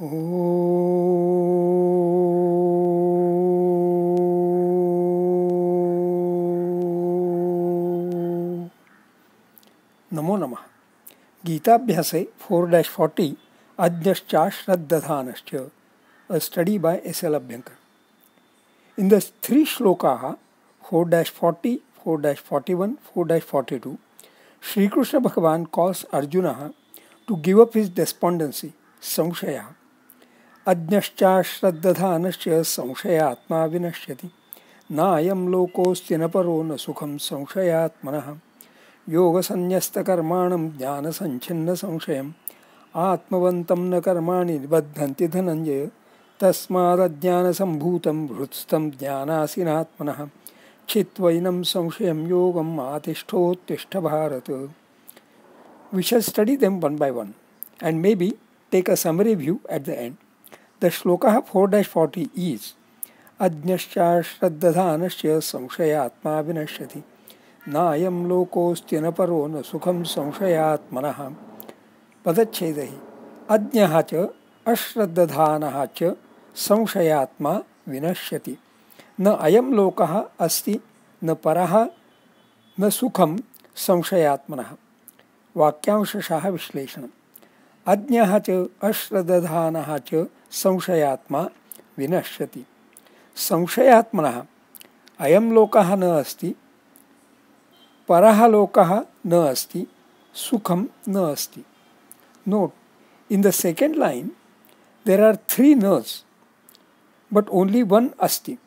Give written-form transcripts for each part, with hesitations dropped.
नमो नमः। गीताभ्यासे 4-40 Ajñaschashraddadhanascha, a study by S.L. Abhyankar. In the three shlokaha 4-40, 4-41, 4-42, Sri Krishna Bhagavan calls Arjuna to give up his despondency, samshaya. Ajñaschashraddadhanascha samshayatma vinashyati. Na ayam lokosti na paro na sukham samshayatmanah. योग संन्यस्त कर्माणं ज्ञान संचिन्न संशयम् आत्मवन्तं न कर्माणि निबद्धन्ति धनंजय तस्मादज्ञान संभूतं हृत्स्थं ज्ञानासीनात्मनः छित्त्वैनं संशयं योगम् आतिष्ठोत्तिष्ठ Bharat. We shall study them one by one and maybe take a summary view at the end. The shloka 4-40 is Ajñaschashraddadhanasya samshayatma vinashyati. नायम लोकोस्ति न परो न सुखम संशयात्मनः. पदच्छेदः अज्ञः च अश्रद्दधानः च संशयात्मा विनश्यति. न अयं लोकः अस्ति न परः न सुखम संशयात्मनः. वाक्यांशशः विश्लेषणम्. अज्ञः च अश्रद्दधानः च संशयात्मा विनश्यति. संशयात्मनः अयं लोकः न अस्ति, परः लोकः न अस्ति, सुखम न अस्ति. Note, in the second line, there are three nas, but only one asti.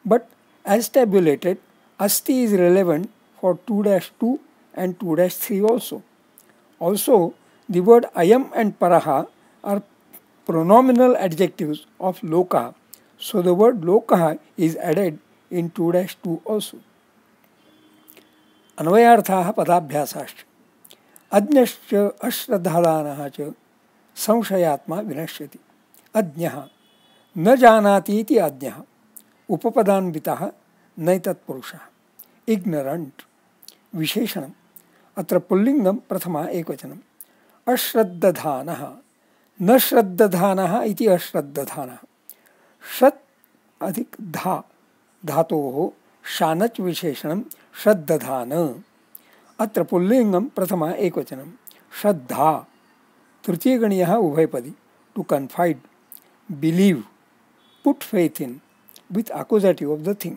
But as tabulated, asti is relevant for 2-2 and 2-3 also. Also, the word ayam and paraha are pronominal adjectives of loka, so the word loka is added in 2-2 also. अन्वयार्थाः पदाभ्यासाश्च. अज्ञश्च अश्रद्धादानः च संशयात्मा विनश्यति. अज्ञः न जानाति इति अज्ञः उपपदान्वितः नैतत्पुरुषः. इग्नरण्ट्. विशेषणम्. अत्र पुल्लिङ्गं प्रथमा एकवचनम्. अश्रद्दधानः न श्रद्दधानः इति अश्रद्दधानः. श्रद् अधिक धा धातोः शानच् विशेषणं श्रद्दधान. अत्र पुल्लिङ्गं प्रथमा एकवचनं. श्रद्धा तृतीयगणीयः उभयपदी. To confide, believe, put faith in with accusative of the thing.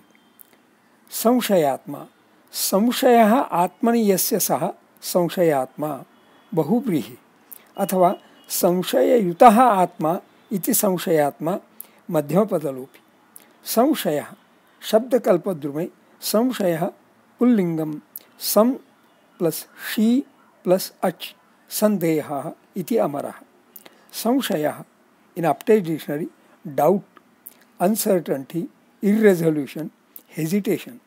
संशयात्मा संशयः आत्मनि यस्य सः संशयात्मा बहुव्रीहि अथवा संशययुतः आत्मा इति संशयात्मा मध्यमपदलोपी. संशयः शब्दकल्पद्रुमे संशयः पुल्लिंगम सम प्लस शी प्लस अच संदेहः इति अमरः. संशयः in Apte's dictionary doubt, uncertainty, irresolution, hesitation,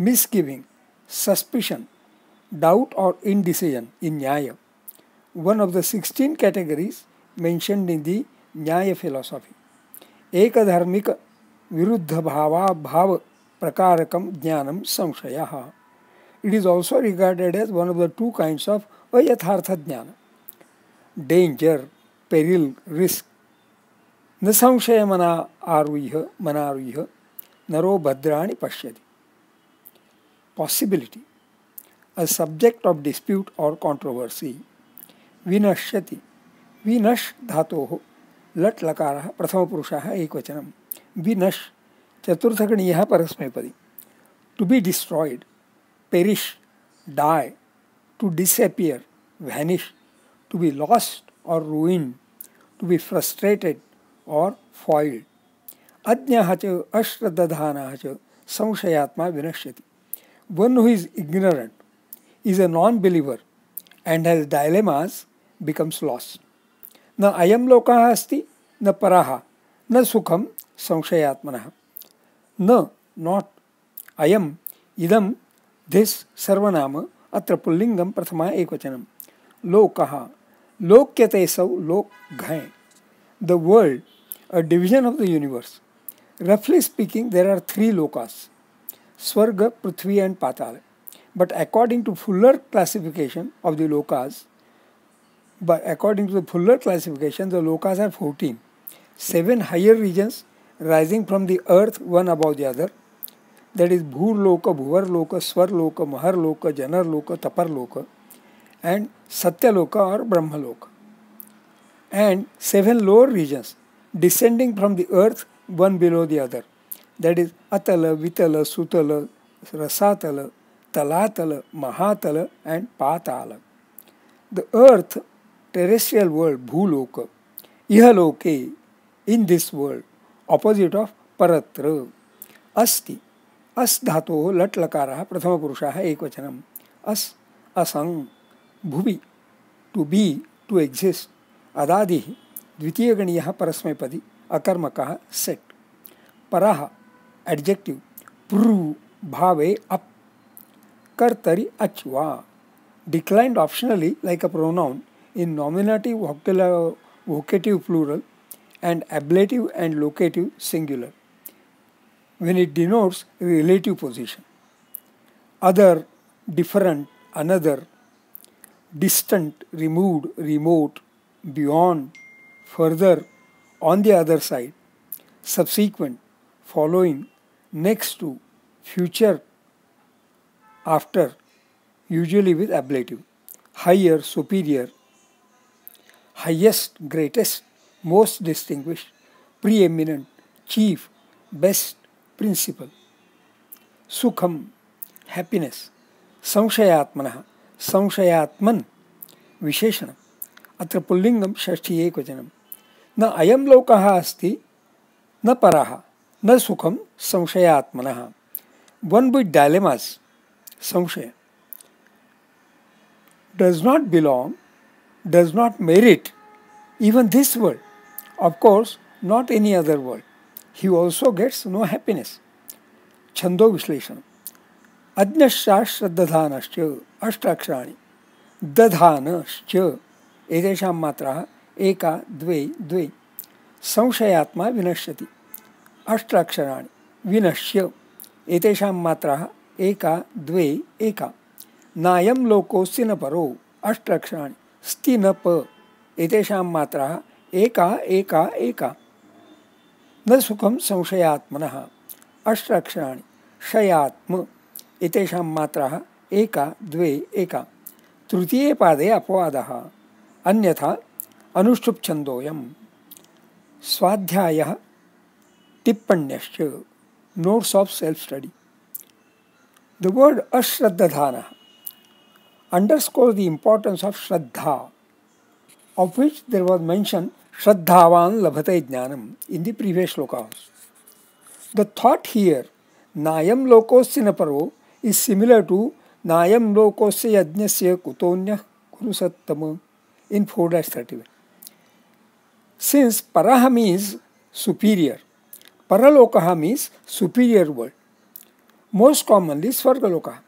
misgiving, suspicion, doubt और indecision in Nyaya. One of the 16 categories mentioned in the Nyaya philosophy. एकधर्मिक विरुद्ध भावाभाव प्रकारकम ज्ञानम संशयः. It is also regarded as one of the two kinds of ayathartha jnana. Danger, peril, risk. न संशय मना आरुह्य नरो भद्राणि पश्यति. Possibility, a subject of dispute or controversy. विनश्यति. विनश् धातोः लट् लकारः प्रथमपुरुषः एकवचनं. विनश् चतुर्थगणीयः परस्मैपदी. To be destroyed, perish, die, to disappear, vanish, to be lost or ruined, to be frustrated or foiled. Ajñah च अश्रद्दधानः च संशयात्मा विनश्यति. One who is ignorant, is a non-believer and has dilemmas becomes lost. न अयं लोकः अस्ति न परः न सुखं संशयात्मनः. न not अयम इदम this सर्वनाम. अत्र पुल्लिंगम प्रथमा एकवचनम. लोकः लोक्यते सौ लोक घय. The world, a division of the universe. Roughly speaking, there are 3 lokas: Swarga, Prithvi and Patala. But according to fuller classification of the lokas, But according to the fuller classification, the lokas are 14. 7 higher regions rising from the earth, one above the other. That is Bhurloka, Bhuvarloka, Swarloka, Maharloka, Janarloka, Taparloka, and Satyaloka or Brahmaloka. And 7 lower regions descending from the earth, one below the other. That is Atala, Vitala, Sutala, Rasatala, Talatala, Mahatala, and Patala. The earth, terrestrial world, Bhuloka, Ihaloke, in this world, opposite of Paratra, Asti. As धातोः लट् लकारः प्रथमपुरुषः एकवचनम्. अस् असंग भुवि to be to exist. अदादिः द्वितीयगणीयः परस्मैपदी अकर्मकः सेट. परः एडजेक्टिव प्रू भावे अप. कर्तरि अच वा. Declined optionally like a pronoun in nominative vocative plural and ablative and locative singular when it denotes relative position. Other, different, another, distant, removed, remote, beyond, further, on the other side, subsequent, following, next to, future, after, usually with ablative. Higher, superior, highest, greatest, most distinguished, preeminent, chief, best, principal. Sukham, happiness. Samshayatmanah, samshayatman, विशेषणम्. अत्र पुल्लिङ्गं षष्ठी एकवचनं. न अयं लोकः अस्ति न परः न सुखं संशयात्मनः. One with dilemmas, संशय. Does not belong, does not merit even this world. Of course, not any other world. He also gets no happiness. छंदो विश्लेषण. अज्ञश्च श्रद्धानश्च अष्टाक्षराणि. दधानश्च एतेषां मात्राः एका द्वे द्वे. संशयात्मा विनश्यति. अष्टाक्षराणि. विनश्य एतेषां मात्राः एका द्वे एका. नायं लोकोऽस्ति न परो. अष्टाक्षराणि. स्ति न प एतेषां मात्राः एका एका एका. न सुखं संशयात्मनः. अष्टाक्षराणि. शयात्म एतेषां मात्राः एका द्वे एका. तृतीये पादे अपवादः. अन्यथा अनुष्ठुप् छन्दोऽयम्. स्वाध्यायः टिप्पण्यश्च. Notes of self study. The word ashraddhadhana underscores the importance of Shraddha, of which there was mention Shraddhavan labhate jnanam in the previous shlokas. The thought here, Nayam lokosya naparo, is similar to Nayam lokosya yajnasya kutonyah kurusattama in 4-31. Since Paraha means superior, Paralokaha means superior world, most commonly Svargaloka.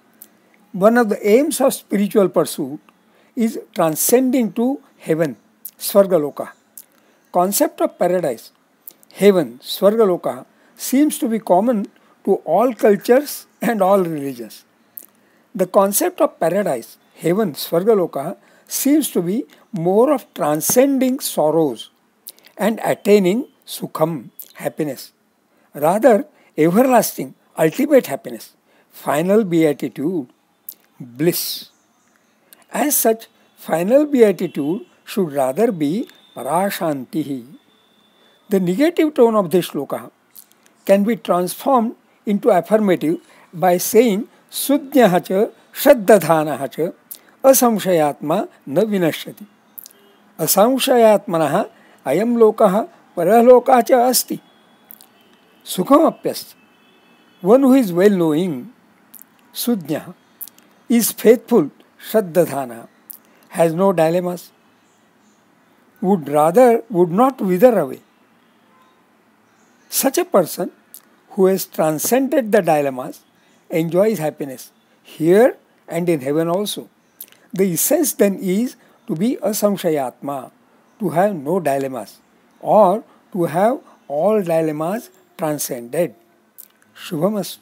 One of the aims of spiritual pursuit is transcending to heaven, Svargaloka. Concept of paradise, heaven, Svargaloka, seems to be common to all cultures and all religions. The concept of paradise, heaven, Svargaloka, seems to be more of transcending sorrows and attaining sukham, happiness. Rather, everlasting, ultimate happiness, final beatitude, bliss. As such, final beatitude should rather be parashantihi. The negative tone of this shloka can be transformed into affirmative by saying sudnyaha cha shraddhadhanaha cha asamshayatma na vinashyati. Asamshayatmanah ayam lokah paralokah cha asti. Sukham apyasti. One who is well knowing, Sudnya, is faithful, Shraddhadhana, has no dilemmas, would not wither away. Such a person who has transcended the dilemmas enjoys happiness here and in heaven also. The essence then is to be a samshayatma, to have no dilemmas, or to have all dilemmas transcended. Shubhamastu.